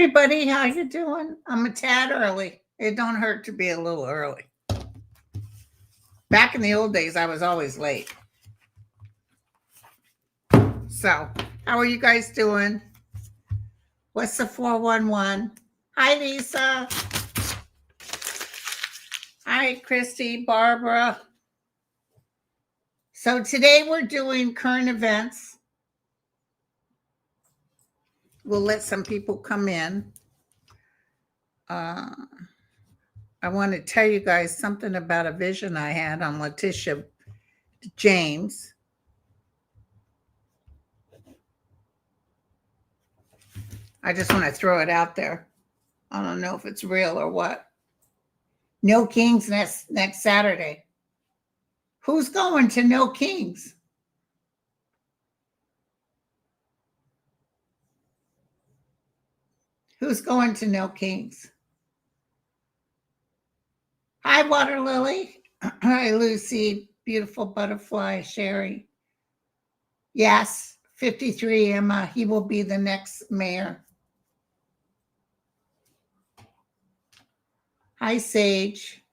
everybody. How you doing? I'm a tad early. It don't hurt to be a little early. Back in the old days, I was always late. So, how are you guys doing? What's the 411? Hi, Lisa. Hi, Christy, Barbara. So today we're doing current events. We'll let some people come in. I want to tell you guys something about a vision I had on Letitia James. I just want to throw it out there. I don't know if it's real or what. No Kings next Saturday. Who's going to No Kings? Who's going to No Kings? Hi, Water Lily. Hi, Lucy. Beautiful butterfly, Sherry. Yes, 53, Emma. He will be the next mayor. Hi, Sage.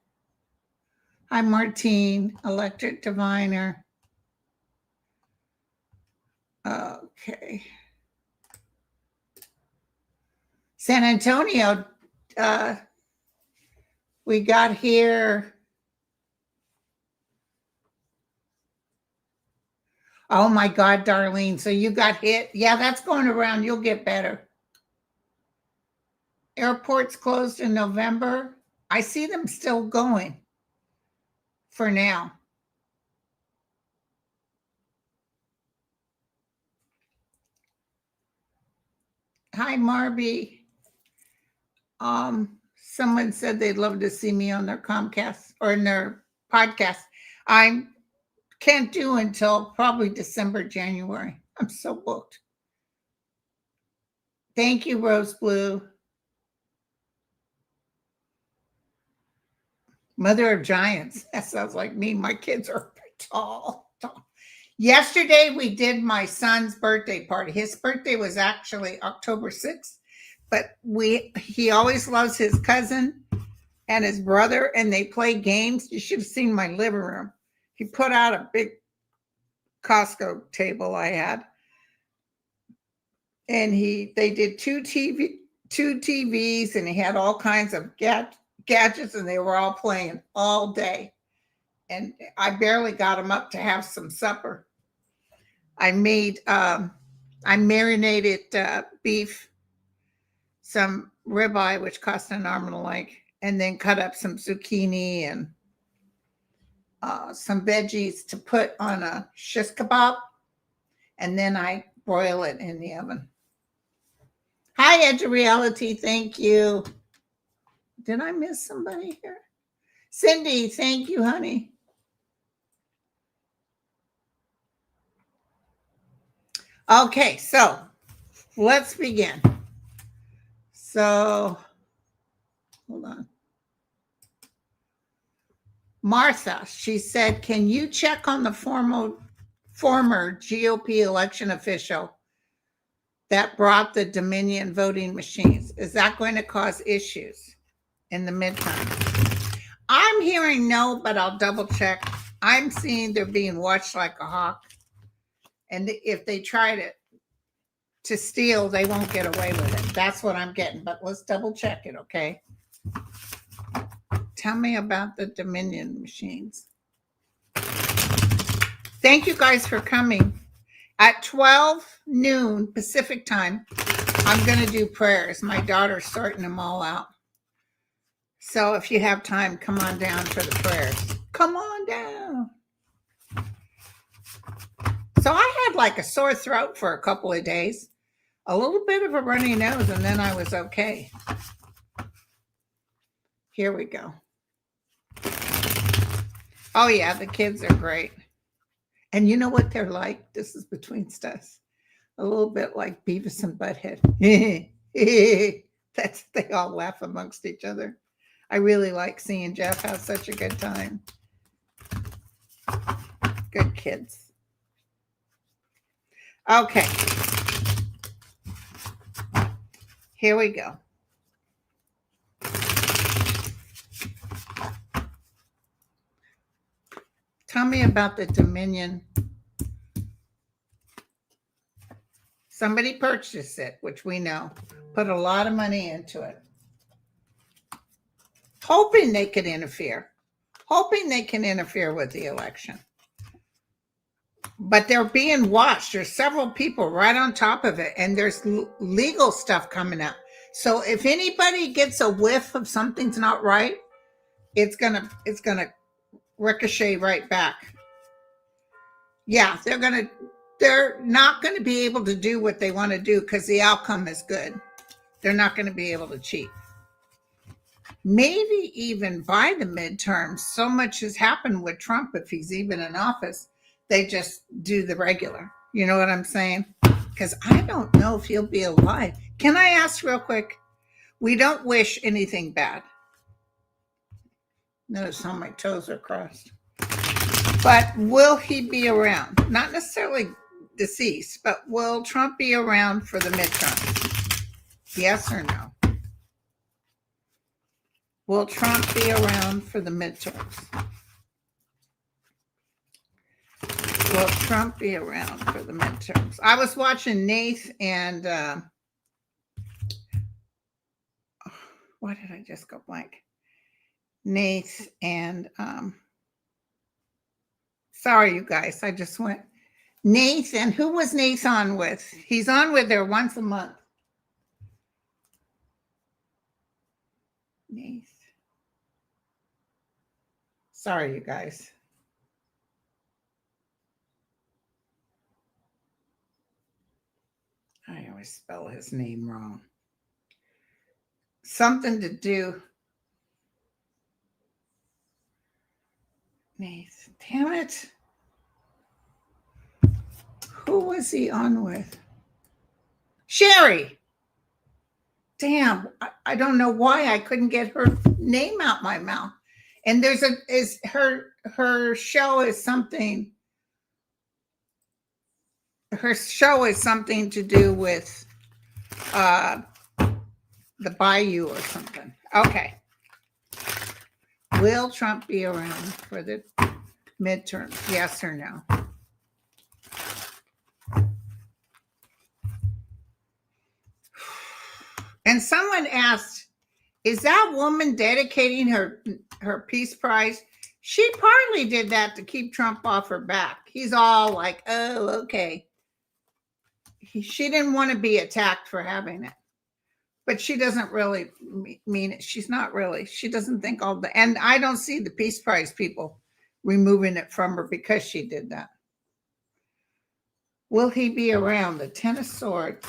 Hi, Martine, Electric Diviner. Okay. San Antonio, we got here. Oh my God, Darlene. So you got hit. Yeah, that's going around. You'll get better. Airports closed in November. I see them still going for now. Hi, Marby. Someone said they'd love to see me on their Comcast or in their podcast. I can't do until probably December, January. I'm so booked. Thank you, Rose Blue. Mother of Giants. That sounds like me. My kids are tall. Yesterday, we did my son's birthday party. His birthday was actually October 6th, but he always loves his cousin and his brother, and they play games. You should have seen my living room. He put out a big Costco table I had, and they did two TVs, and he had all kinds of gadgets, and they were all playing all day. And I barely got him up to have some supper. I marinated beef, some ribeye, which cost an arm and a leg, and then cut up some zucchini and some veggies to put on a shish kebab, and then I broil it in the oven. Hi, Edge of Reality. Thank you. Did I miss somebody here? Cindy, thank you, honey. Okay, so let's begin. So, hold on. Martha, she said, can you check on the former GOP election official that brought the Dominion voting machines? Is that going to cause issues in the midterm? I'm hearing no, but I'll double check. I'm seeing they're being watched like a hawk. And if they try to steal, they won't get away with it. That's what I'm getting. But let's double check it, okay? Tell me about the Dominion machines. Thank you guys for coming. At 12 noon Pacific time, I'm going to do prayers. My daughter's sorting them all out. So if you have time, come on down for the prayers. Come on down. So I had like a sore throat for a couple of days, a little bit of a runny nose, and then I was okay. Here we go. Oh yeah, the kids are great. And you know what they're like? This is between stuff. A little bit like Beavis and Butthead. They all laugh amongst each other. I really like seeing Jeff have such a good time. Good kids. Okay. Here we go. Tell me about the Dominion. Somebody purchased it, which we know, put a lot of money into it, hoping they could interfere, hoping they can interfere with the election. But they're being watched. There's several people right on top of it, and there's legal stuff coming out. So if anybody gets a whiff of something's not right, it's gonna ricochet right back. Yeah, they're not gonna be able to do what they want to do because the outcome is good. They're not going to be able to cheat. Maybe even by the midterms, so much has happened with Trump, if he's even in office, they just do the regular. You know what I'm saying? Because I don't know if he'll be alive. Can I ask real quick? We don't wish anything bad. Notice how my toes are crossed. But will he be around? Not necessarily deceased, but will Trump be around for the midterms? Yes or no? Will Trump be around for the midterms? Will Trump be around for the midterms? I was watching Nath and why did I just go blank? Nath and sorry, you guys, I just went. Nath, and who was Nath on with? He's on with her once a month. Nath. Sorry, you guys. I always spell his name wrong. Something to do. Nath. Damn it. Who was he on with? Sherry. Damn, I don't know why I couldn't get her name out my mouth. And her show is something. Her show is something to do with the Bayou or something. Okay. Will Trump be around for the midterm? Yes or no? And someone asked, is that woman dedicating her Peace Prize? She partly did that to keep Trump off her back. He's all like, oh, okay. She didn't want to be attacked for having it. But she doesn't really mean it. She's not really. She doesn't think all the, and I don't see the Peace Prize people removing it from her because she did that. Will he be around? The Ten of Swords.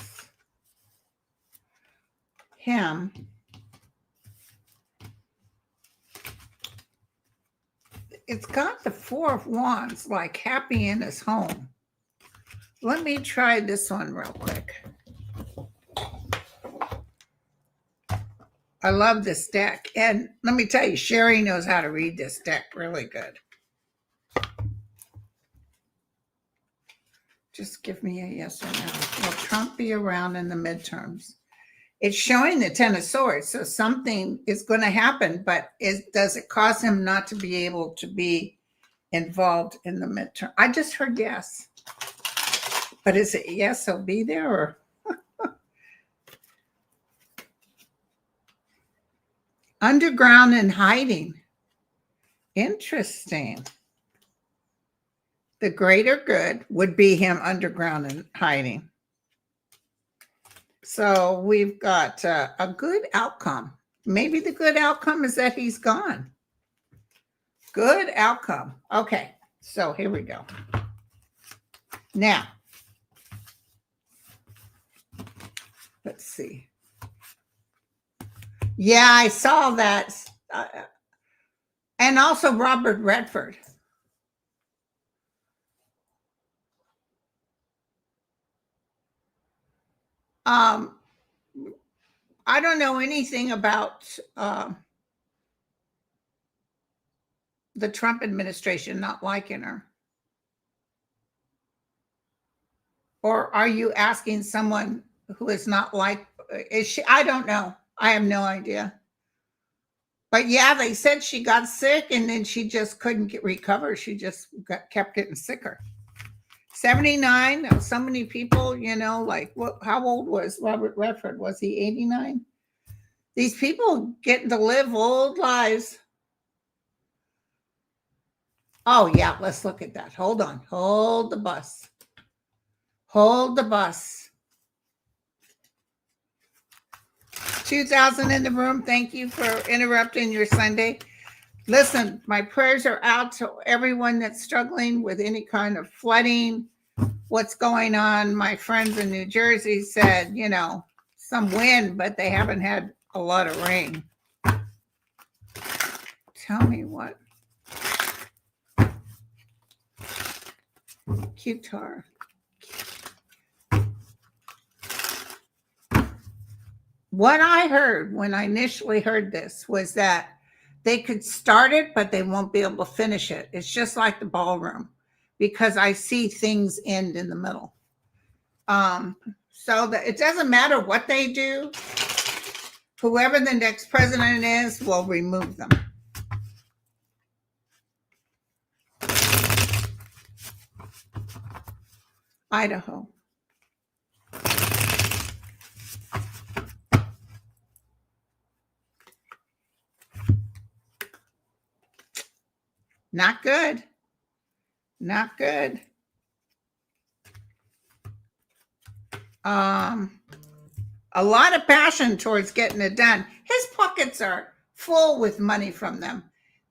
Him. It's got the Four of Wands, like happy in his home. Let me try this one real quick. I love this deck. And let me tell you, Sherry knows how to read this deck really good. Just give me a yes or no. Will Trump be around in the midterms? It's showing the Ten of Swords, so something is going to happen, but does it cause him not to be able to be involved in the midterm? I just heard yes. But is it yes, he'll be there, or? Underground and hiding. Interesting. The greater good would be him underground and hiding. So we've got a good outcome. Maybe the good outcome is that he's gone. Good outcome. Okay, so here we go. Now, let's see. Yeah, I saw that. And also Robert Redford. I don't know anything about the Trump administration not liking her. Or are you asking someone who is not liked is she? I don't know. I have no idea. But yeah, they said she got sick and then she just couldn't recover. She just kept getting sicker. 79. So many people, like what? How old was Robert Redford? Was he 89? These people getting to live old lives. Oh yeah, let's look at that. Hold on. Hold the bus. Hold the bus. 2000 in the room. Thank you for interrupting your Sunday. Listen, my prayers are out to everyone that's struggling with any kind of flooding. What's going on? My friends in New Jersey said, some wind, but they haven't had a lot of rain. Tell me what. Qatar. What I heard when I initially heard this was that they could start it, but they won't be able to finish it. It's just like the ballroom, because I see things end in the middle. So that it doesn't matter what they do. Whoever the next president is will remove them. Idaho. Not good. Not good. A lot of passion towards getting it done. His pockets are full with money from them.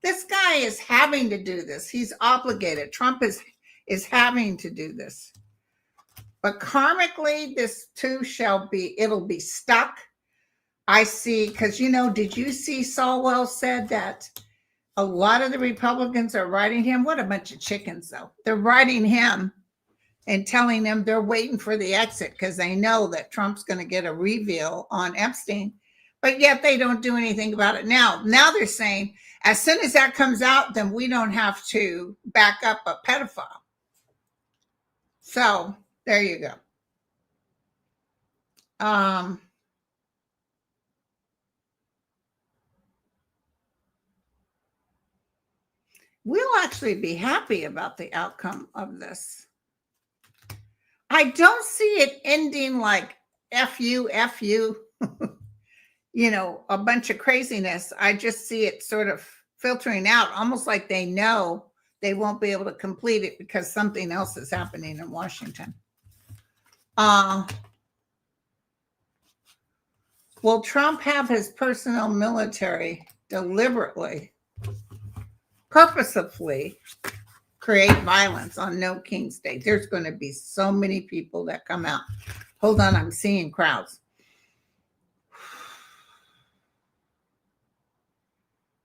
This guy is having to do this. He's obligated. Trump is having to do this. But karmically, this too it'll be stuck. I see, because, did you see Falwell said that a lot of the Republicans are writing him? What a bunch of chickens, though. They're writing him and telling them they're waiting for the exit because they know that Trump's going to get a reveal on Epstein. But yet they don't do anything about it now. Now they're saying, as soon as that comes out, then we don't have to back up a pedophile. So there you go. We'll actually be happy about the outcome of this. I don't see it ending like F you, a bunch of craziness. I just see it sort of filtering out, almost like they know they won't be able to complete it because something else is happening in Washington. Will Trump have his personal military deliberately, purposefully create violence on No King's Day? There's going to be so many people that come out. Hold on, I'm seeing crowds.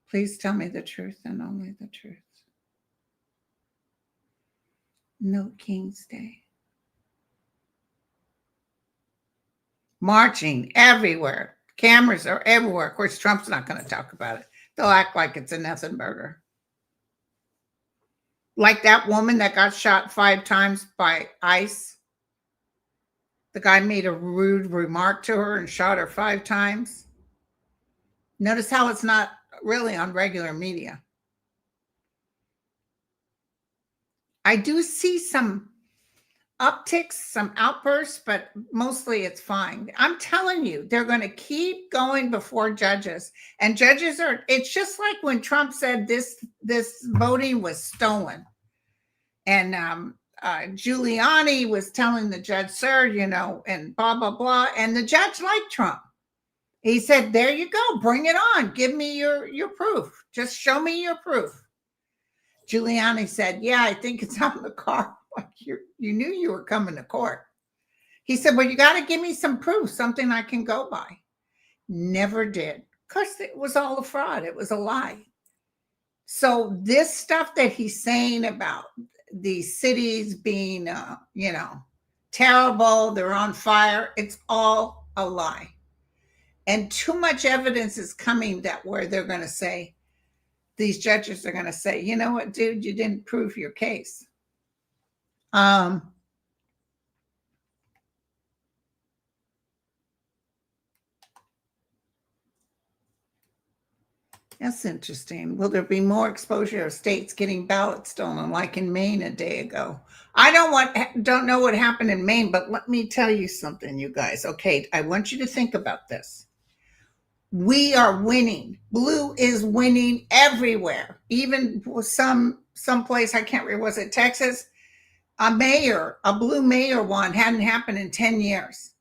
Please tell me the truth and only the truth. No King's Day. Marching everywhere. Cameras are everywhere. Of course, Trump's not going to talk about it. They'll act like it's a nothing burger. Like that woman that got shot 5 times by ICE. The guy made a rude remark to her and shot her 5 times. Notice how it's not really on regular media. I do see some upticks, some outbursts, but mostly it's fine. I'm telling you, they're going to keep going before judges. And judges it's just like when Trump said this voting was stolen. And Giuliani was telling the judge, sir, and blah, blah, blah. And the judge liked Trump. He said, there you go, bring it on. Give me your proof. Just show me your proof. Giuliani said, yeah, I think it's on the car. Like you knew you were coming to court. He said, well, you got to give me some proof, something I can go by. Never did. Of course, it was all a fraud. It was a lie. So this stuff that he's saying about these cities being, terrible, they're on fire, it's all a lie. And too much evidence is coming that where they're going to say, these judges are going to say, you know what, dude, you didn't prove your case. That's interesting. Will there be more exposure of states getting ballots stolen, like in Maine a day ago? I don't know what happened in Maine, but let me tell you something, you guys. Okay, I want you to think about this. We are winning. Blue is winning everywhere. Even some place, I can't remember, was it Texas? A blue mayor won. Hadn't happened in 10 years.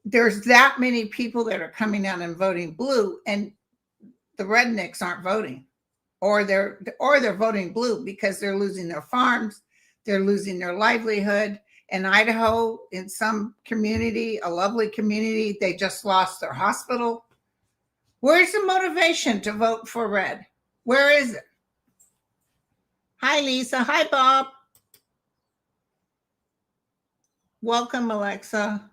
There's that many people that are coming out and voting blue, and the rednecks aren't voting, or they're voting blue because they're losing their farms, they're losing their livelihood. In Idaho, in some community, a lovely community, they just lost their hospital. Where's the motivation to vote for red? Where is it? Hi, Lisa. Hi, Bob. Welcome, Alexa.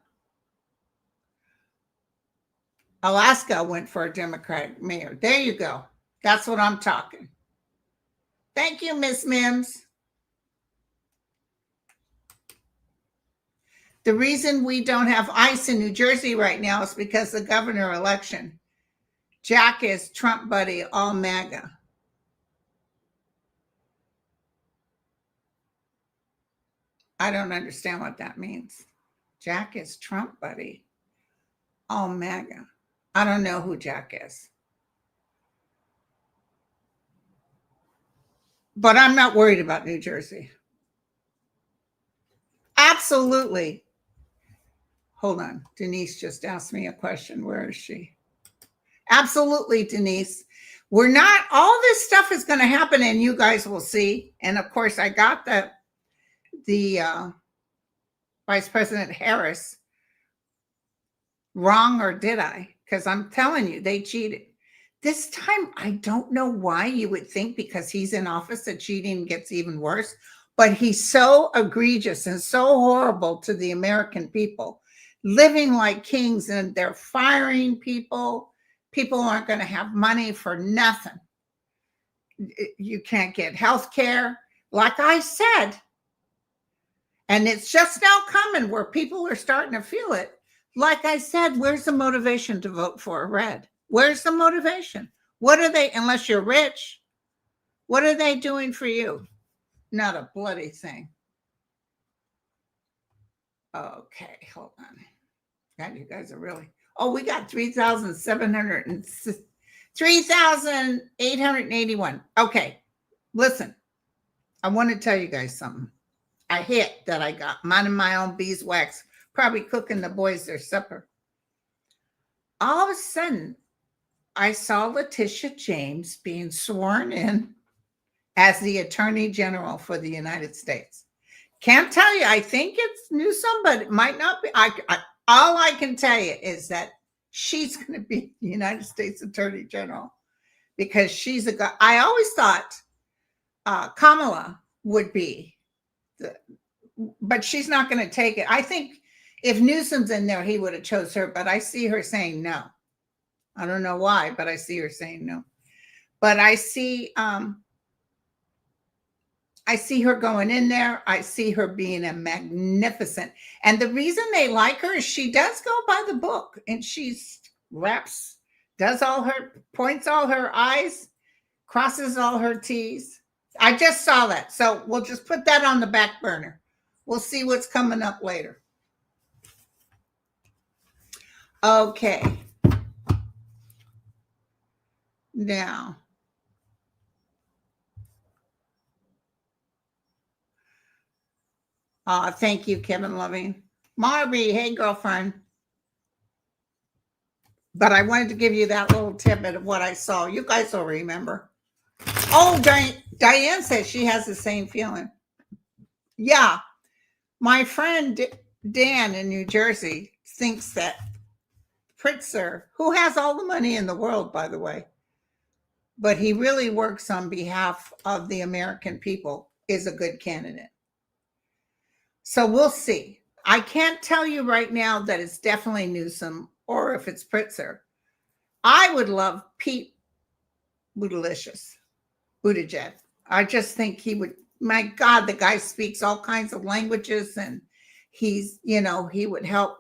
Alaska went for a Democratic mayor. There you go. That's what I'm talking. Thank you, Miss Mims. The reason we don't have ICE in New Jersey right now is because the governor election. Jack is Trump buddy, all MAGA. I don't understand what that means. Jack is Trump buddy, all MAGA. I don't know who Jack is. But I'm not worried about New Jersey. Absolutely. Hold on. Denise just asked me a question. Where is she? Absolutely, Denise. We're not, all this stuff is going to happen and you guys will see. And of course, I got the Vice President Harris wrong, or did I? Because I'm telling you, they cheated. This time, I don't know why you would think because he's in office that cheating gets even worse, but he's so egregious and so horrible to the American people, living like kings, and they're firing people. People aren't going to have money for nothing. You can't get health care, like I said. And it's just now coming where people are starting to feel it. Like I said, where's the motivation to vote for red? Where's the motivation? What are they, unless you're rich, what are they doing for you? Not a bloody thing. Okay, hold on. God, you guys are really, we got 3,881. Okay, listen, I want to tell you guys something. A hit that I got, minding my own beeswax, probably cooking the boys their supper. All of a sudden, I saw Letitia James being sworn in as the Attorney General for the United States. Can't tell you, I think it's Newsom, but it might not be. All I can tell you is that she's going to be the United States Attorney General because she's a guy. I always thought Kamala would be, but she's not going to take it. I think if Newsom's in there, he would have chose her, but I see her saying no. I don't know why, but I see her saying no. But I see her going in there. I see her being a magnificent. And the reason they like her is she does go by the book, and she's points all her I's, crosses all her T's. I just saw that. So we'll just put that on the back burner. We'll see what's coming up later. Okay. Now, thank you, Kevin Loving. Marby, hey, girlfriend. But I wanted to give you that little tidbit of what I saw. You guys will remember. Oh, Diane says she has the same feeling. Yeah. My friend Dan in New Jersey thinks that Pritzker, who has all the money in the world, by the way, but he really works on behalf of the American people, is a good candidate. So we'll see. I can't tell you right now that it's definitely Newsom or if it's Pritzker. I would love Pete Buttigieg. I just think he would, my God, the guy speaks all kinds of languages, and he's, he would help.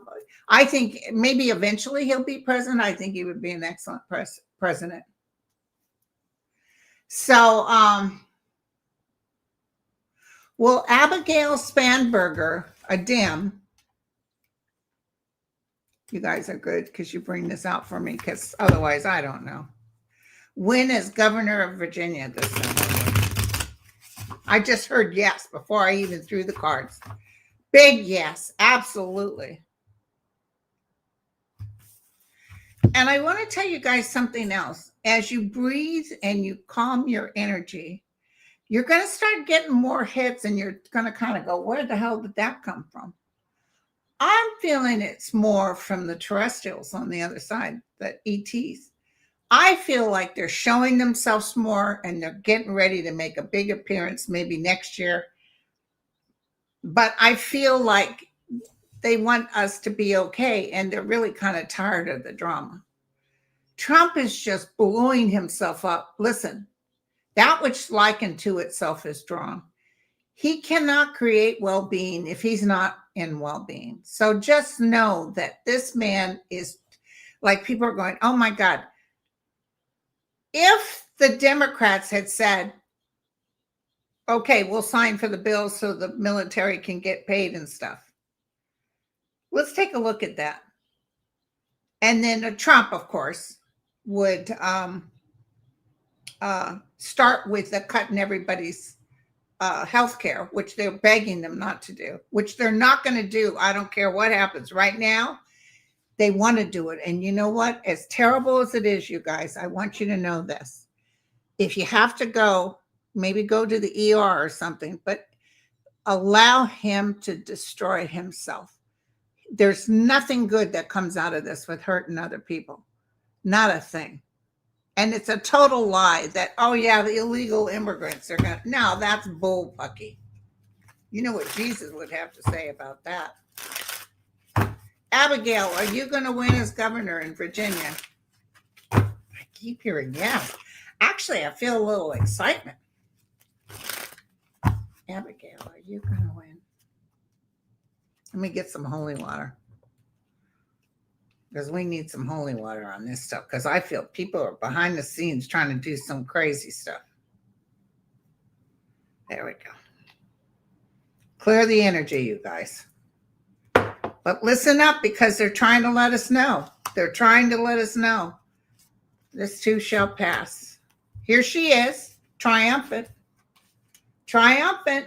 I think maybe eventually he'll be president. I think he would be an excellent president. So, will Abigail Spanberger, a dim, you guys are good because you bring this out for me, because otherwise I don't know, win as governor of Virginia this November? I just heard yes before I even threw the cards. Big yes, absolutely. And I want to tell you guys something else. As you breathe and you calm your energy, you're going to start getting more hits, and you're going to kind of go, where the hell did that come from? I'm feeling it's more from the terrestrials on the other side, the ETs. I feel like they're showing themselves more, and they're getting ready to make a big appearance maybe next year. But I feel like they want us to be okay, and they're really kind of tired of the drama. Trump is just blowing himself up. Listen, that which likened to itself is drawn. He cannot create well-being if he's not in well-being. So just know that this man is, like, people are going, oh my God. If the Democrats had said, okay, we'll sign for the bill so the military can get paid and stuff. Let's take a look at that. And then Trump, of course, would start with the cutting everybody's health care, which they're begging them not to do, which they're not going to do. I don't care what happens. Right now, they want to do it. And you know what? As terrible as it is, you guys, I want you to know this. If you have to go, maybe go to the ER or something, but allow him to destroy himself. There's nothing good that comes out of this with hurting other people. Not a thing. And it's a total lie that, oh yeah, the illegal immigrants are going to, no, that's bullpucky. You know what Jesus would have to say about that. Abigail, are you going to win as governor in Virginia? I keep hearing yes. Actually, I feel a little excitement. Abigail, are you going to win? Let me get some holy water. Because we need some holy water on this stuff. Because I feel people are behind the scenes trying to do some crazy stuff. There we go. Clear the energy, you guys. But listen up, because they're trying to let us know. They're trying to let us know. This too shall pass. Here she is, triumphant. Triumphant.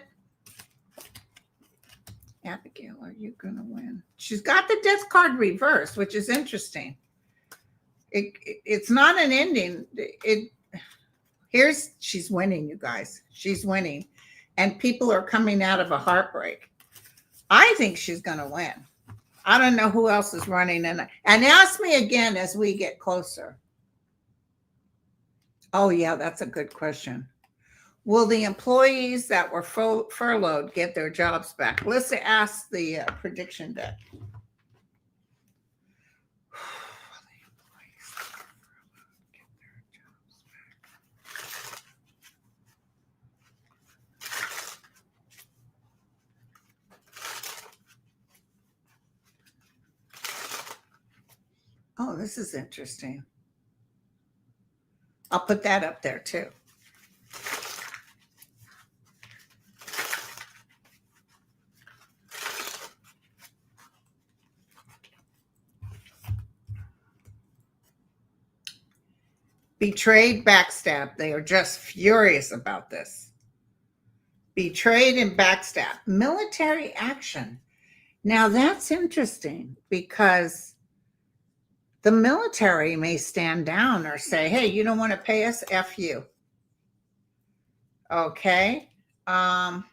Abigail, are you going to win? She's got the death card reversed, which is interesting. It's not an ending. She's winning, you guys. She's winning. And people are coming out of a heartbreak. I think she's going to win. I don't know who else is running. And ask me again as we get closer. Oh, yeah, that's a good question. Will the employees that were furloughed get their jobs back? Let's ask the prediction deck. Oh, this is interesting. I'll put that up there too. Betrayed, backstab. They are just furious about this. Betrayed and backstab. Military action. Now that's interesting, because the military may stand down or say, hey, you don't want to pay us? F you. Okay. Will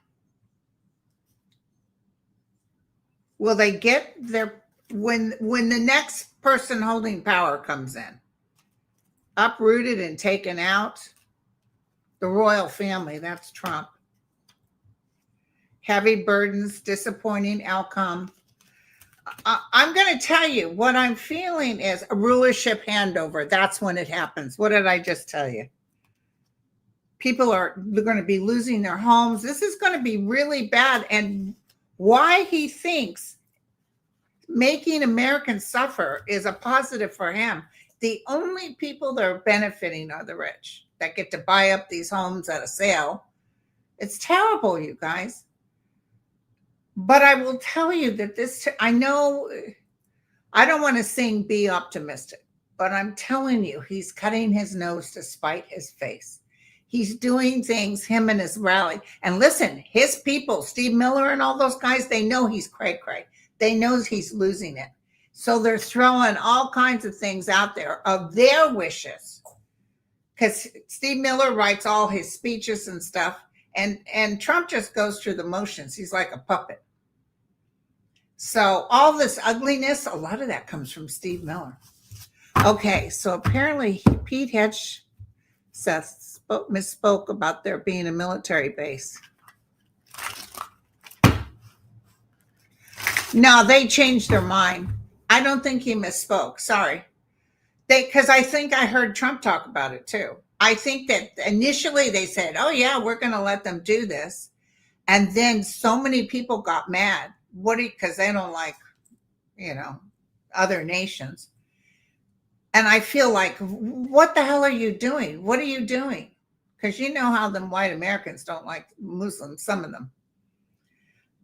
they get their, when the next person holding power comes in, uprooted and taken out? The royal family, that's Trump. Heavy burdens, disappointing outcome. I'm going to tell you what I'm feeling is a rulership handover. That's when it happens. What did I just tell you? People are going to be losing their homes. This is going to be really bad. And why he thinks making Americans suffer is a positive for him. the only people that are benefiting are the rich that get to buy up these homes at a sale. It's terrible, you guys. But I will tell you that I know I don't want to sing be optimistic, but I'm telling you, he's cutting his nose to spite his face. He's doing things, him and his rally. And listen, his people, Steve Miller and all those guys, they know he's cray-cray. They know he's losing it. So they're throwing all kinds of things out there of their wishes. Because Steve Miller writes all his speeches and stuff. And Trump just goes through the motions. He's like a puppet. So all this ugliness, a lot of that comes from Steve Miller. Okay, so apparently Pete Hegseth misspoke about there being a military base. No, they changed their mind. I don't think he misspoke. Sorry. Because I think I heard Trump talk about it too. I think that initially they said, oh yeah, we're going to let them do this. And then so many people got mad. Because they don't like, other nations. And I feel like, what the hell are you doing? What are you doing? Because you know how them white Americans don't like Muslims, some of them.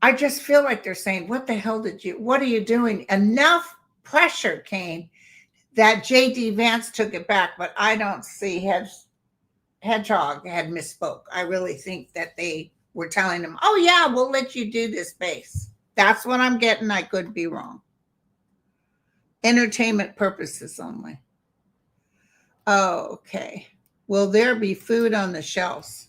I just feel like they're saying, what are you doing? Enough pressure came that J.D. Vance took it back, but I don't see Hedgehog had misspoke. I really think that they were telling him, oh yeah, we'll let you do this base. That's what I'm getting. I could be wrong. Entertainment purposes only. Okay. Will there be food on the shelves?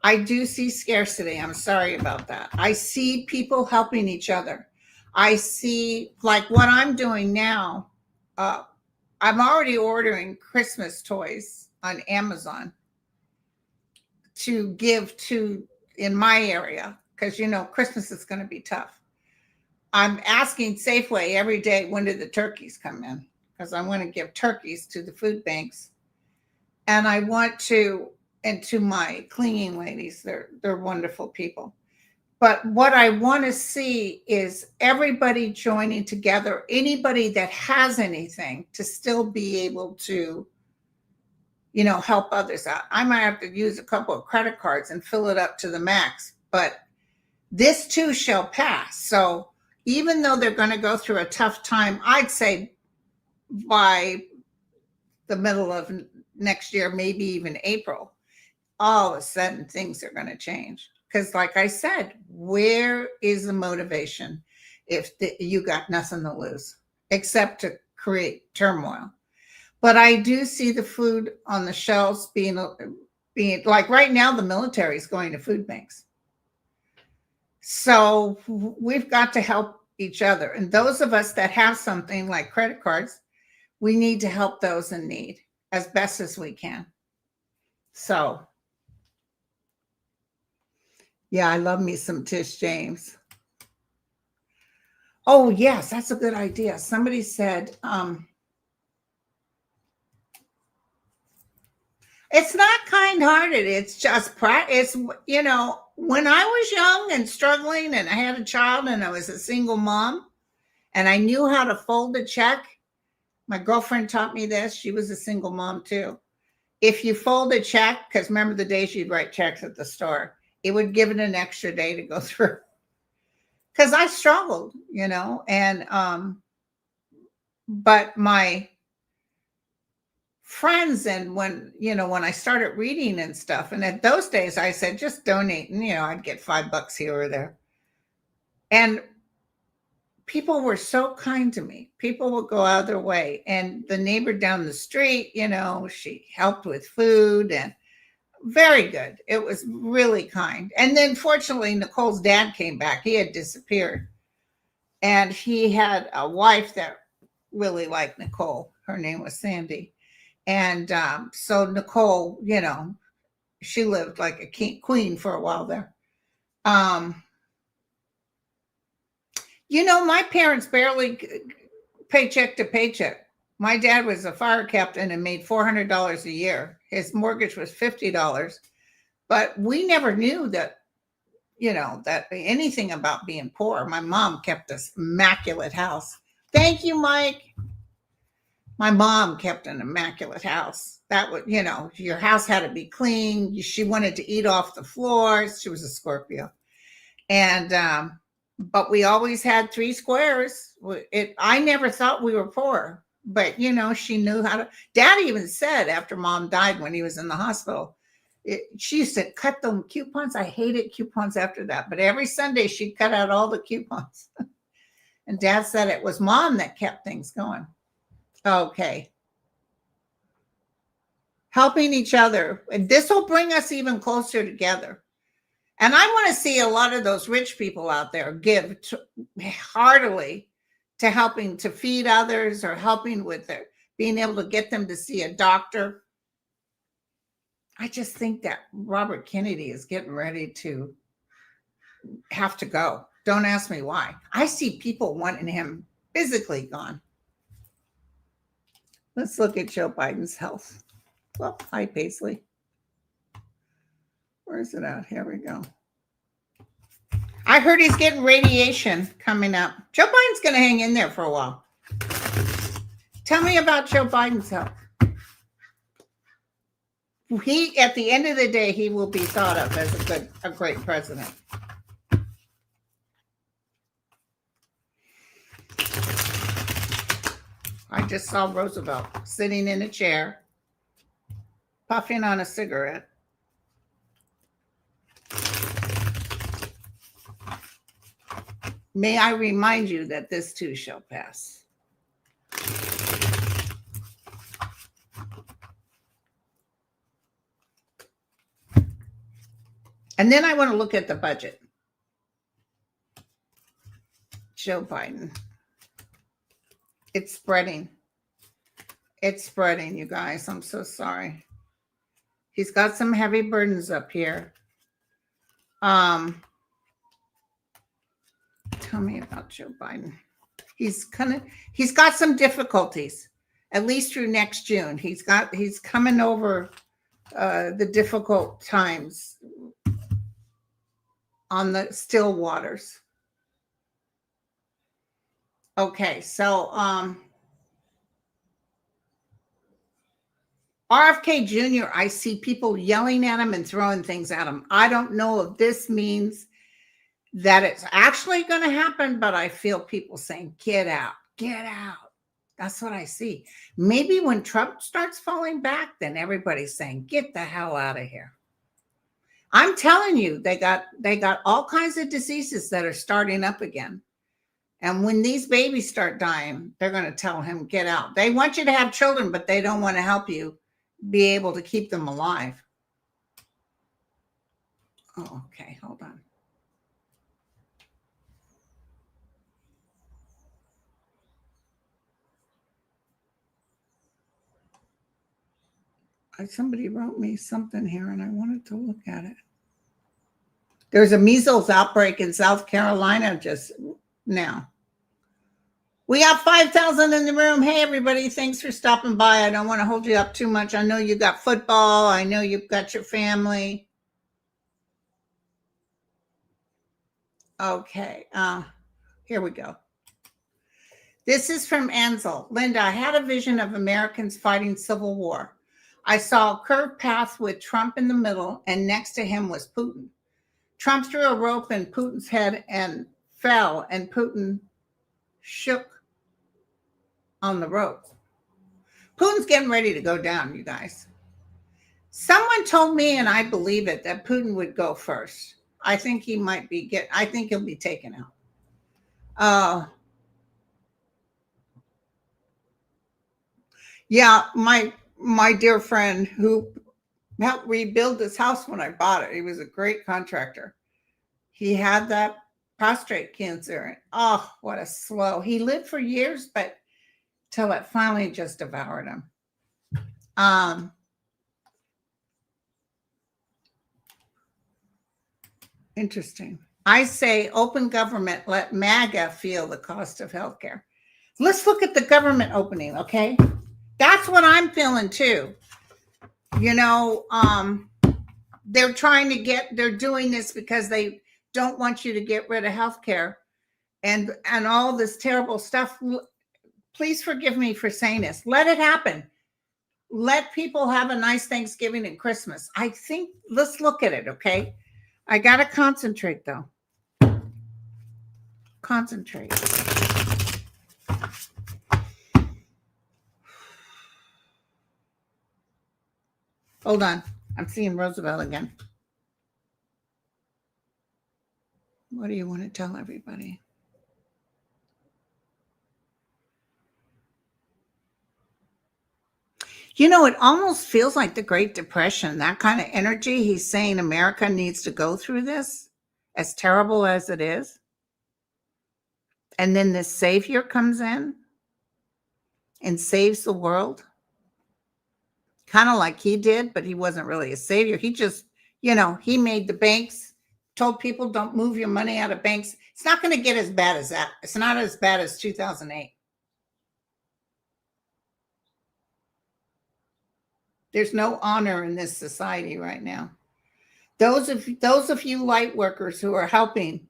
I do see scarcity. I'm sorry about that. I see people helping each other. I see, like what I'm doing now, I'm already ordering Christmas toys on Amazon to give to in my area. Because, Christmas is going to be tough. I'm asking Safeway every day, when do the turkeys come in? Because I want to give turkeys to the food banks. And I want to, and to my cleaning ladies, they're wonderful people. But what I want to see is everybody joining together, anybody that has anything to still be able to, help others out. I might have to use a couple of credit cards and fill it up to the max, but this too shall pass. So even though they're going to go through a tough time, I'd say by the middle of next year, maybe even April, all of a sudden things are going to change. Because like I said, where is the motivation if you got nothing to lose except to create turmoil? But I do see the food on the shelves being like right now, the military is going to food banks. So we've got to help each other. And those of us that have something like credit cards, we need to help those in need as best as we can. So, yeah, I love me some Tish James. Oh, yes, that's a good idea. Somebody said, it's not kind-hearted. It's just, when I was young and struggling and I had a child and I was a single mom and I knew how to fold a check, my girlfriend taught me this. She was a single mom too. If you fold a check, because remember the days you'd write checks at the store, it would give it an extra day to go through. Because I struggled, but my friends, and when I started reading and stuff, and at those days I said, just donate, and I'd get $5 here or there. And people were so kind to me. People would go out of their way. And the neighbor down the street, she helped with food and very good. It was really kind. And then fortunately, Nicole's dad came back. He had disappeared. And he had a wife that really liked Nicole. Her name was Sandy. And so Nicole, she lived like a queen for a while there. My parents barely paycheck to paycheck. My dad was a fire captain and made $400 a year. His mortgage was $50. But we never knew that, that anything about being poor. My mom kept this immaculate house. Thank you, Mike. My mom kept an immaculate house. That would, your house had to be clean. She wanted to eat off the floors. She was a Scorpio. And, but we always had 3 squares. I never thought we were poor, but she knew how to. Dad even said after Mom died when he was in the hospital, she used to cut them coupons. I hated coupons after that, but every Sunday she'd cut out all the coupons. And Dad said it was Mom that kept things going. Okay. Helping each other. And this will bring us even closer together. And I want to see a lot of those rich people out there give heartily to helping to feed others or helping with being able to get them to see a doctor. I just think that Robert Kennedy is getting ready to have to go. Don't ask me why. I see people wanting him physically gone. Let's look at Joe Biden's health. Well, hi, Paisley. Where is it at? Here we go. I heard he's getting radiation coming up. Joe Biden's going to hang in there for a while. Tell me about Joe Biden's health. At the end of the day, he will be thought of as a great president. I just saw Roosevelt sitting in a chair, puffing on a cigarette. May I remind you that this too shall pass. And then I want to look at the budget. Joe Biden. It's spreading. It's spreading, you guys. I'm so sorry. He's got some heavy burdens up here. Tell me about Joe Biden. He's got some difficulties, at least through next June. He's coming over the difficult times on the still waters. Okay, so RFK Jr., I see people yelling at him and throwing things at him. I don't know if this means that it's actually going to happen, but I feel people saying, get out, get out. That's what I see. Maybe when Trump starts falling back, then everybody's saying, get the hell out of here. I'm telling you, they got all kinds of diseases that are starting up again. And when these babies start dying, they're going to tell him, get out. They want you to have children, but they don't want to help you be able to keep them alive. Oh, okay. Hold on. Somebody wrote me something here and I wanted to look at it. There's a measles outbreak in South Carolina just now. We got 5,000 in the room. Hey, everybody. Thanks for stopping by. I don't want to hold you up too much. I know you got football. I know you've got your family. Okay. Here we go. This is from Ansel. Linda, I had a vision of Americans fighting civil war. I saw a curved path with Trump in the middle, and next to him was Putin. Trump threw a rope in Putin's head and fell, and Putin shook on the rope. Putin's getting ready to go down, you guys. Someone told me, and I believe it, that Putin would go first. I think he might be I think he'll be taken out. Yeah, my dear friend who helped rebuild this house when I bought it. He was a great contractor. He had that prostate cancer. Oh, what a slow. He lived for years, but till it finally just devoured him. Interesting. I say open government, let MAGA feel the cost of healthcare. Let's look at the government opening, okay? That's what I'm feeling too. You know, they're doing this because they don't want you to get rid of healthcare and all this terrible stuff. Please forgive me for saying this. Let it happen. Let people have a nice Thanksgiving and Christmas. I think, let's look at it, okay? I got to concentrate, though. Concentrate. Hold on. I'm seeing Roosevelt again. What do you want to tell everybody? You know, it almost feels like the Great Depression, that kind of energy. He's saying America needs to go through this, as terrible as it is. And then this savior comes in and saves the world. Kind of like he did, but he wasn't really a savior. He just, he made the banks, told people don't move your money out of banks. It's not going to get as bad as that. It's not as bad as 2008. There's no honor in this society right now. Those of you light workers who are helping,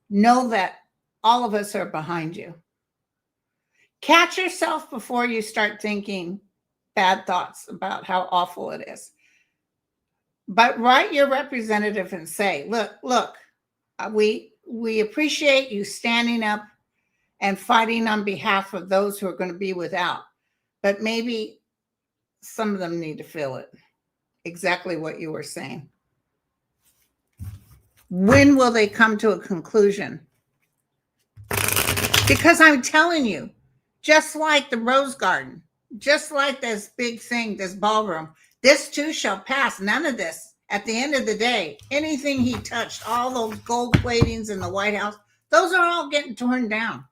know that all of us are behind you. Catch yourself before you start thinking bad thoughts about how awful it is. But write your representative and say, look, we appreciate you standing up and fighting on behalf of those who are going to be without. But maybe some of them need to feel it. Exactly what you were saying. When will they come to a conclusion? Because I'm telling you, just like the Rose Garden, just like this big thing, this ballroom, this too shall pass. None of this, at the end of the day, anything he touched, all those gold platings in the White House, those are all getting torn down.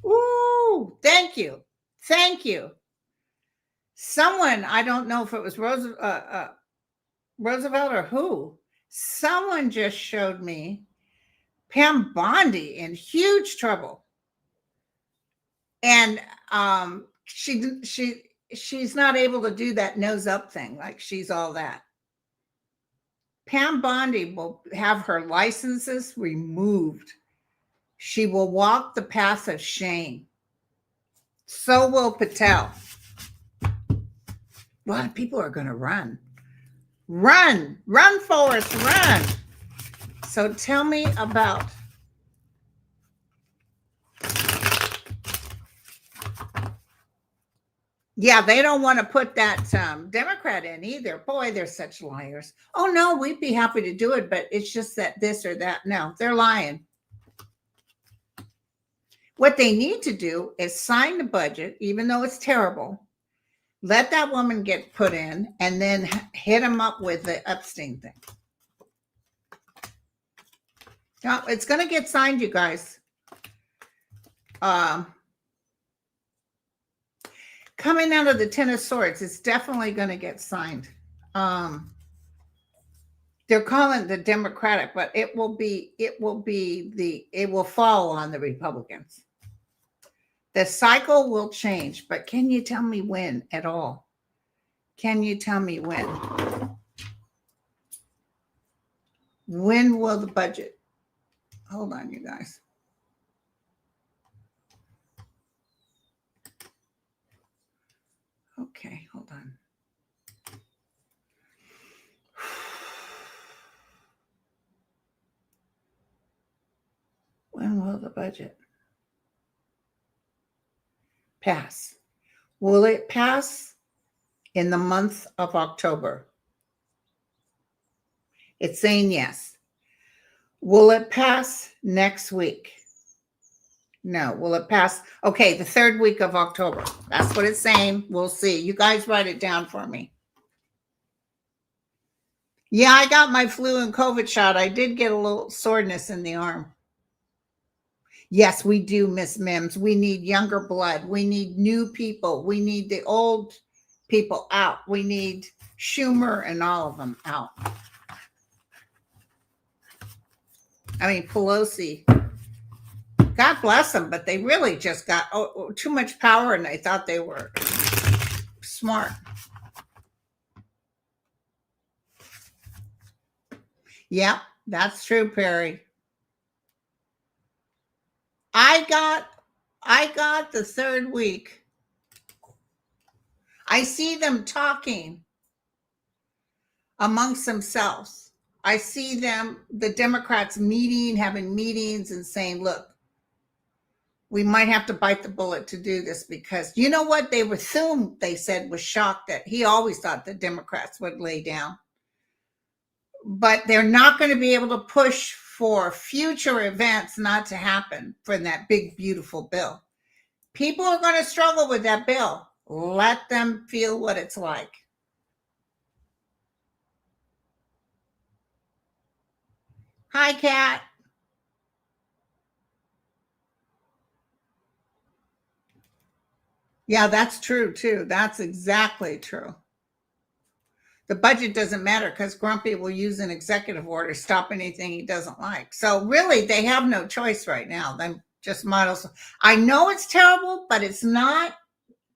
Ooh, thank you. Thank you. Someone, I don't know if it was Roosevelt or who, someone just showed me Pam Bondi in huge trouble. And she's not able to do that nose up thing, like she's all that. Pam Bondi will have her licenses removed. She will walk the path of shame. So will Patel. A lot of people are going to run. Run, Forrest, run. So tell me about they don't want to put that Democrat in either. Boy, they're such liars. Oh, no, we'd be happy to do it, but it's just that this or that. No, they're lying. What they need to do is sign the budget, even though it's terrible. Let that woman get put in and then hit him up with the Epstein thing. Now, it's going to get signed, you guys. Coming out of the Ten of Swords, it's definitely going to get signed. They're calling it the Democratic, but it will fall on the Republicans. The cycle will change, but can you tell me when at all? Can you tell me when? When will the budget? Hold on, you guys. Okay, hold on. When will the budget pass? Will it pass in the month of October? It's saying yes. Will it pass next week? No. Will it pass? Okay, the third week of October. That's what it's saying. We'll see. You guys write it down for me. Yeah, I got my flu and COVID shot. I did get a little soreness in the arm. Yes, we do, Miss Mims. We need younger blood. We need new people. We need the old people out. We need Schumer and all of them out. I mean, Pelosi. God bless them, but they really just got too much power and they thought they were smart. Yep, that's true, Perry. I got I got the third week. I see them talking amongst themselves. I see them, the Democrats having meetings and saying, look, we might have to bite the bullet to do this because you know what? They said was shocked that he always thought the Democrats would lay down. But they're not going to be able to push for future events not to happen for that big, beautiful bill. People are going to struggle with that bill. Let them feel what it's like. Hi, Kat. Yeah, that's true, too. That's exactly true. The budget doesn't matter because Grumpy will use an executive order to stop anything he doesn't like. So really, they have no choice right now. They just models. I know it's terrible, but it's not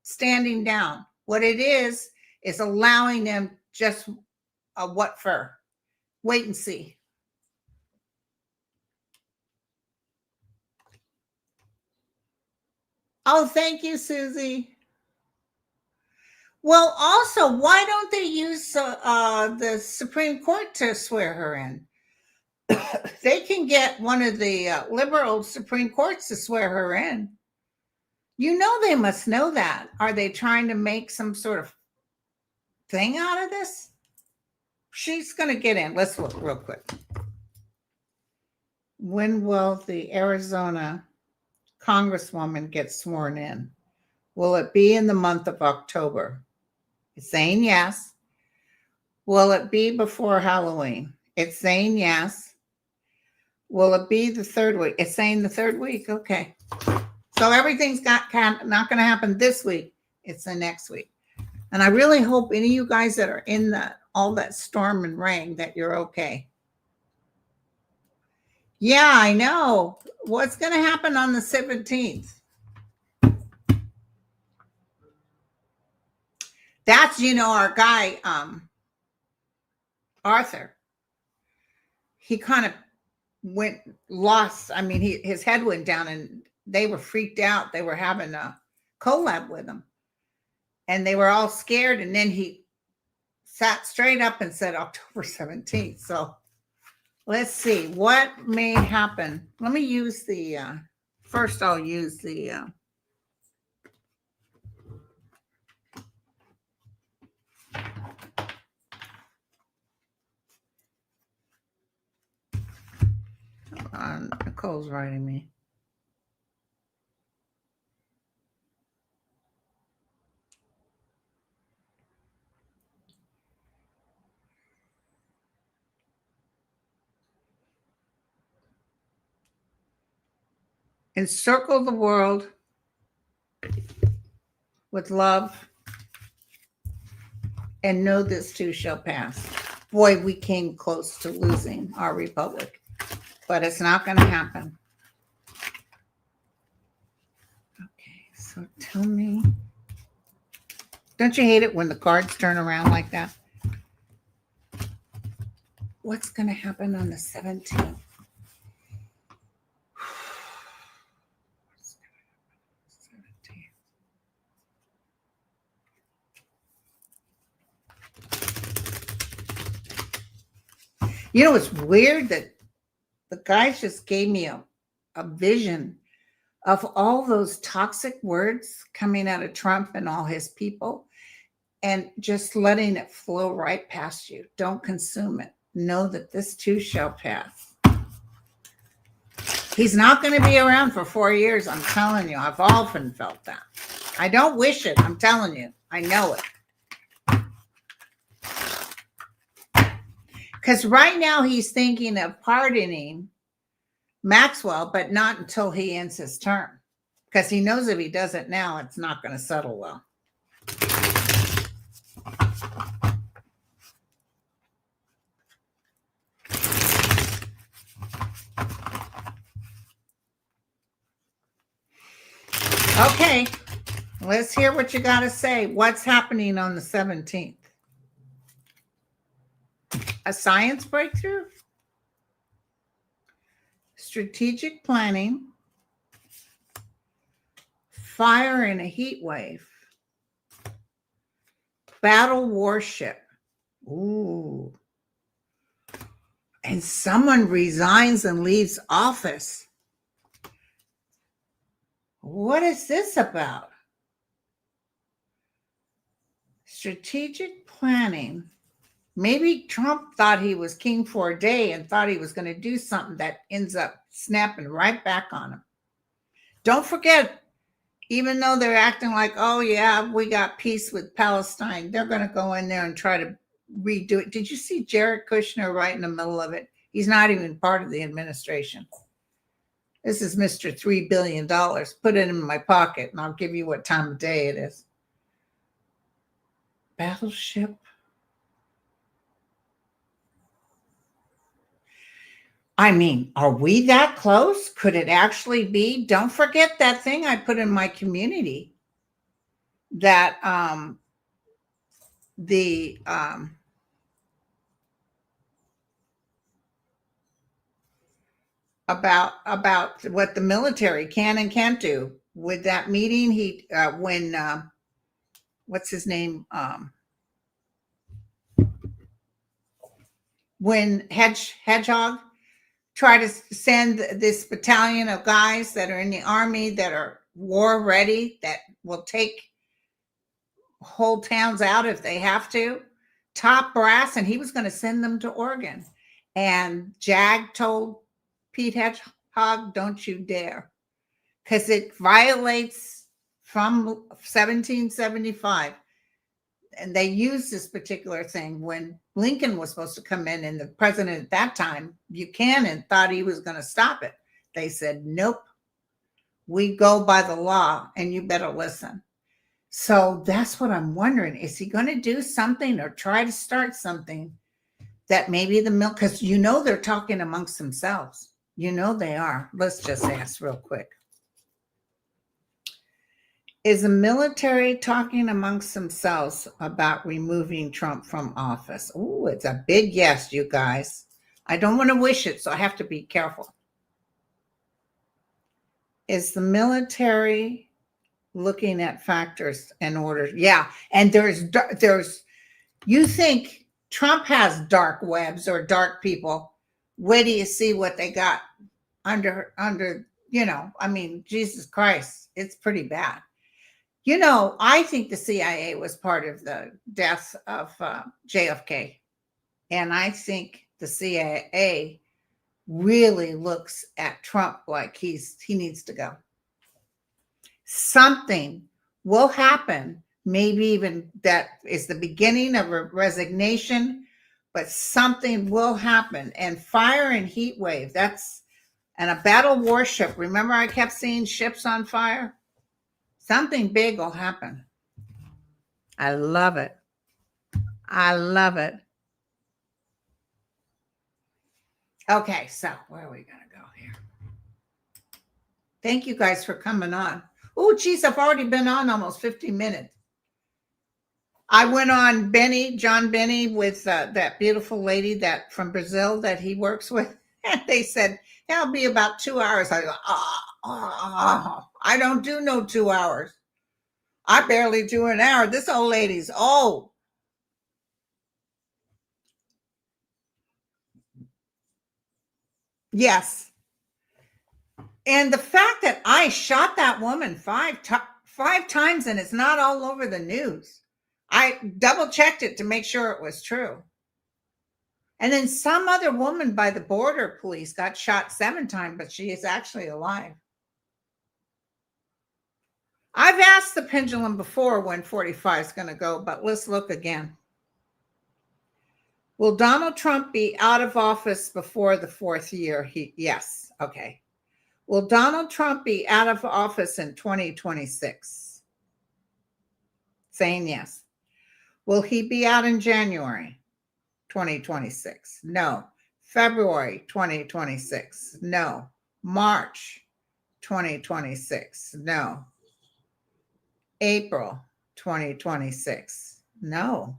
standing down. What it is allowing them just a what for? Wait and see. Oh, thank you, Susie. Well, also, why don't they use the Supreme Court to swear her in? They can get one of the liberal Supreme Courts to swear her in. You know they must know that. Are they trying to make some sort of thing out of this? She's going to get in. Let's look real quick. When will the Arizona Congresswoman get sworn in? Will it be in the month of October? It's saying yes. Will it be before Halloween? It's saying yes. Will it be the third week? It's saying the third week. Okay. So everything's not going to happen this week. It's the next week. And I really hope any of you guys that are in all that storm and rain that you're okay. Yeah, I know. What's going to happen on the 17th? That's, our guy, Arthur. He kind of lost. I mean, his head went down and they were freaked out. They were having a collab with him and they were all scared. And then he sat straight up and said October 17th. So let's see what may happen. Let me use first I'll use the, Nicole's writing me. Encircle the world with love and know this too shall pass. Boy, we came close to losing our republic, but it's not going to happen. Okay, so tell me, don't you hate it when the cards turn around like that? What's going to happen on the 17th? It's weird that the guys just gave me a vision of all those toxic words coming out of Trump and all his people and just letting it flow right past you. Don't consume it. Know that this too shall pass. He's not going to be around for 4 years. I'm telling you, I've often felt that. I don't wish it. I'm telling you, I know it. Because right now he's thinking of pardoning Maxwell, but not until he ends his term. Because he knows if he does it now, it's not going to settle well. Okay, let's hear what you got to say. What's happening on the 17th? A science breakthrough? Strategic planning, fire in a heat wave. Battle warship. Ooh. And someone resigns and leaves office. What is this about? Strategic planning. Maybe Trump thought he was king for a day and thought he was going to do something that ends up snapping right back on him. Don't forget, even though they're acting like, oh yeah, we got peace with Palestine, they're going to go in there and try to redo it. Did you see Jared Kushner right in the middle of it? He's not even part of the administration. This is Mr. $3 billion. Put it in my pocket and I'll give you what time of day it is. Battleship. I mean, are we that close? Could it actually be? Don't forget that thing I put in my community that about what the military can and can't do. With that meeting, he when what's his name? When Hedgehog try to send this battalion of guys that are in the army that are war ready, that will take whole towns out if they have to, top brass, and he was going to send them to Oregon. And Jag told Pete Hedgehog, don't you dare, because it violates from 1775. And they used this particular thing when Lincoln was supposed to come in, and the president at that time, Buchanan, thought he was going to stop it. They said, nope, we go by the law and you better listen. So that's what I'm wondering. Is he going to do something or try to start something that maybe because they're talking amongst themselves. They are. Let's just ask real quick. Is the military talking amongst themselves about removing Trump from office? Oh, it's a big yes, you guys. I don't want to wish it, so I have to be careful. Is the military looking at factors and orders? Yeah, and there's you think Trump has dark webs or dark people. Where do you see what they got under, I mean, Jesus Christ, it's pretty bad. I think the CIA was part of the death of JFK. And I think the CIA really looks at Trump like he needs to go. Something will happen. Maybe even that is the beginning of a resignation, but something will happen. And fire and heat wave, and a battle warship. Remember I kept seeing ships on fire? Something big will happen. I love it. I love it. Okay, so where are we going to go here? Thank you guys for coming on. Oh, geez, I've already been on almost 50 minutes. I went on John Benny, with that beautiful lady that from Brazil that he works with. And they said, that'll be about 2 hours. I go, I don't do no 2 hours. I barely do an hour. This old lady's old. Yes. And the fact that I shot that woman five times and it's not all over the news. I double checked it to make sure it was true. And then some other woman by the border police got shot 7 times, but she is actually alive. I've asked the pendulum before when 45 is going to go, but let's look again. Will Donald Trump be out of office before the 4th year? Yes. Okay. Will Donald Trump be out of office in 2026? Saying yes. Will he be out in January 2026? No. February 2026? No. March 2026? No. April 2026? No.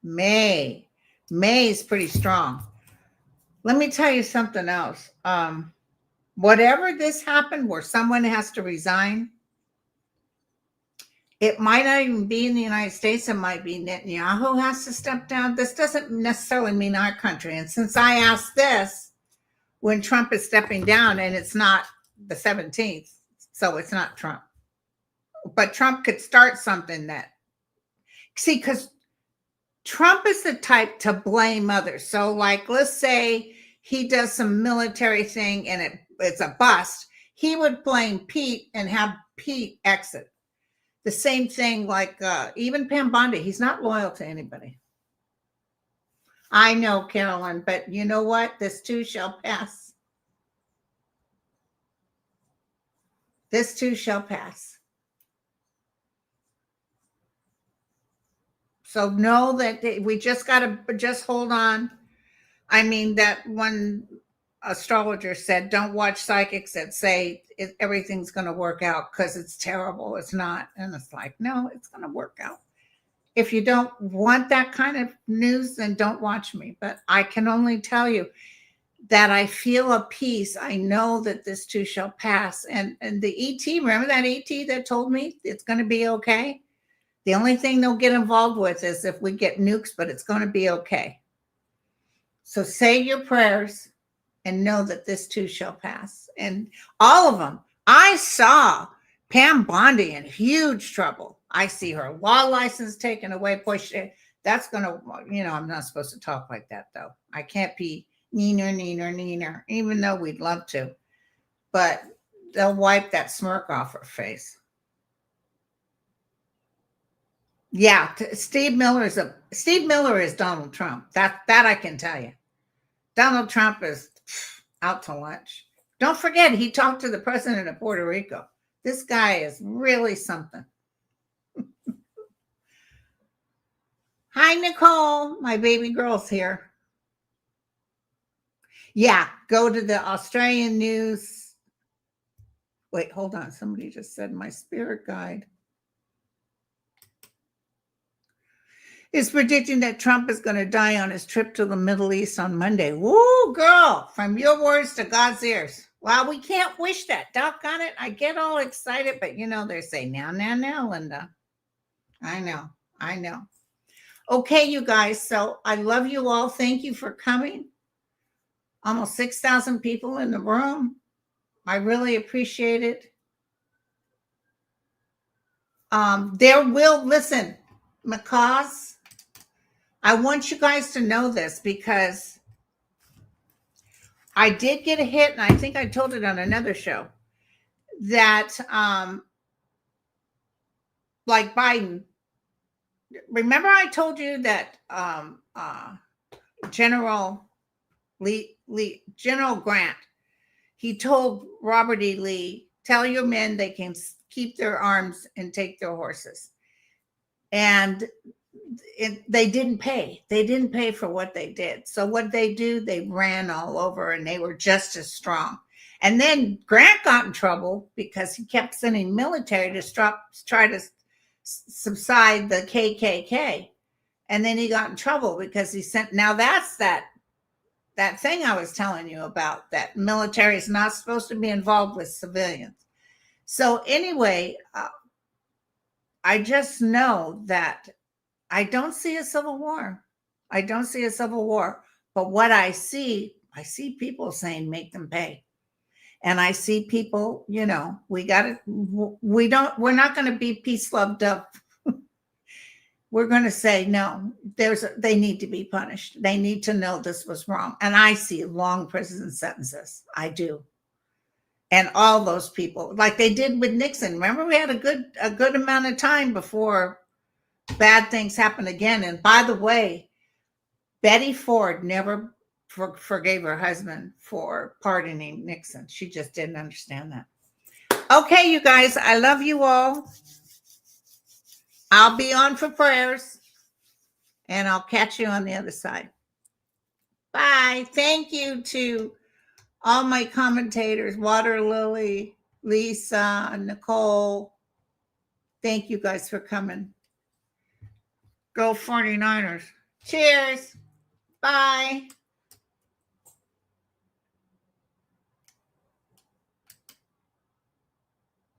May is pretty strong. Let me tell you something else. Whatever this happened where someone has to resign, It might not even be in the United States. It might be Netanyahu has to step down. This doesn't necessarily mean our country. And since I asked this when Trump is stepping down, and it's not the 17th, so it's not Trump. But Trump could start something that, see, because Trump is the type to blame others. So like, let's say he does some military thing and it's a bust. He would blame Pete and have Pete exit. The same thing like even Pam Bondi. He's not loyal to anybody. I know, Carolyn, but you know what? This too shall pass. This too shall pass. So know that we just got to just hold on. I mean, that one astrologer said, don't watch psychics that say everything's going to work out because it's terrible. It's not. And it's like, no, it's going to work out. If you don't want that kind of news, then don't watch me. But I can only tell you that I feel a peace. I know that this too shall pass. And the ET, remember that ET that told me it's going to be okay? The only thing they'll get involved with is if we get nukes, but it's going to be okay. So say your prayers and know that this too shall pass. And all of them. I saw Pam Bondi in huge trouble. I see her law license taken away. Boy, that's going to, I'm not supposed to talk like that, though. I can't be neener, even though we'd love to. But they'll wipe that smirk off her face. Yeah, Steve Miller is Donald Trump. That I can tell you. Donald Trump is out to lunch. Don't forget, he talked to the president of Puerto Rico. This guy is really something. Hi, Nicole. My baby girl's here. Yeah, go to the Australian news. Wait, hold on. Somebody just said my spirit guide is predicting that Trump is going to die on his trip to the Middle East on Monday. Woo, girl, from your words to God's ears. Well, we can't wish that. Doggone it. I get all excited, but they say, now, Linda. I know. Okay, you guys. So I love you all. Thank you for coming. Almost 6,000 people in the room. I really appreciate it. Listen, macaws, I want you guys to know this because I did get a hit, and I think I told it on another show, that like Biden, remember I told you that General Grant, he told Robert E. Lee, tell your men they can keep their arms and take their horses. And they didn't pay. They didn't pay for what they did. So what they do, they ran all over and they were just as strong. And then Grant got in trouble because he kept sending military to try to subside the KKK. And then he got in trouble because he sent, now that's that thing I was telling you about, that military is not supposed to be involved with civilians. So anyway, I just know that I don't see a civil war. But what I see people saying, make them pay. And I see people, we're not going to be peace, love, dove. We're going to say, no, they need to be punished. They need to know this was wrong. And I see long prison sentences. I do. And all those people, like they did with Nixon. Remember, we had a good amount of time before bad things happen again. And by the way, Betty Ford never forgave her husband for pardoning Nixon. She just didn't understand that. Okay, you guys, I love you all. I'll be on for prayers, and I'll catch you on the other side. Bye. Thank you to all my commentators, Water Lily, Lisa, Nicole. Thank you guys for coming. Go 49ers. Cheers. Bye.